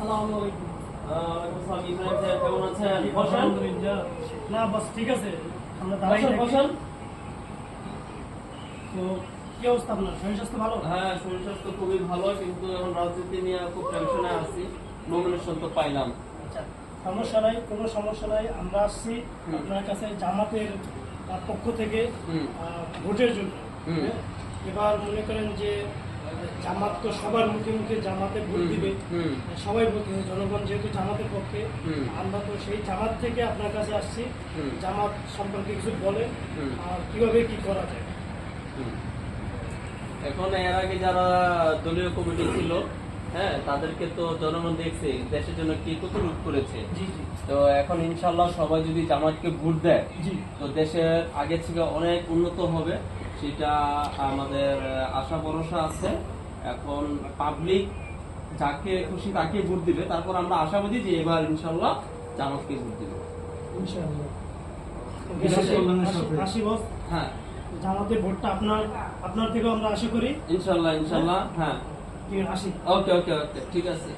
আসসালামু আলাইকুম। ওয়ালাইকুম আসসালাম। ইব্রাহিম সাহেব কেমন আছেন? বসেন। আলহামদুলিল্লাহ। না বস ঠিক আছে, আমরা দাঁড়াই বসেন থাকি। বসেন। তো কি অবস্থা আপনার? শরীর স্বাস্থ্য ভালো? হ্যাঁ, শরীর স্বাস্থ্য খুবই ভালো, কিন্তু এখন রাজনীতি নিয়ে খুব টেনশনে আছি। নমিনেশন তো পাইলাম। আচ্ছা, সমস্যা নাই, কোনো সমস্যা নাই। আমরা আসছি আপনার কাছে জামাতের পক্ষ থেকে ভোটের জন্য। হুম। হ্যাঁ? এবার মনে করেন যে জামাত তো সবার মুখে মুখে জামাতে ভোট দিবে, সবাই বলতে জনগণ যেহেতু জামাতের পক্ষে, আমরা তো সেই জামাত থেকে আপনার কাছে আসছি। জামাত সম্পর্কে কিছু বলে আর কিভাবে কি করা যায়। এখন এর আগে যারা দলীয় কমিটি ছিল, হ্যাঁ, তাদেরকে তো জনগণ দেখছে দেশের জন্য কি কতটুকু করেছে। জি জি তো এখন ইনশাল্লাহ সবাই যদি জামাতকে ভোট দেয়, জি তো দেশের আগের থেকে অনেক উন্নত হবে, সেটা আমাদের আশা ভরসা আছে। এখন পাবলিক যাকে খুশি তাকে ভোট দিবে, তারপর আমরা আশাবাদী যে এবার ইনশাল্লাহ জামাতকে ভোট দিবে। ইনশাআল্লাহ। ইনশাআল্লাহ। আসি বস, হ্যাঁ, জামাতের ভোটটা আপনার থেকেও আমরা আশা করি। ইনশাল্লাহ ইনশাল্লাহ। হ্যাঁ, ঠিক আছে, আসি। ওকে ওকে ওকে, ঠিক আছে।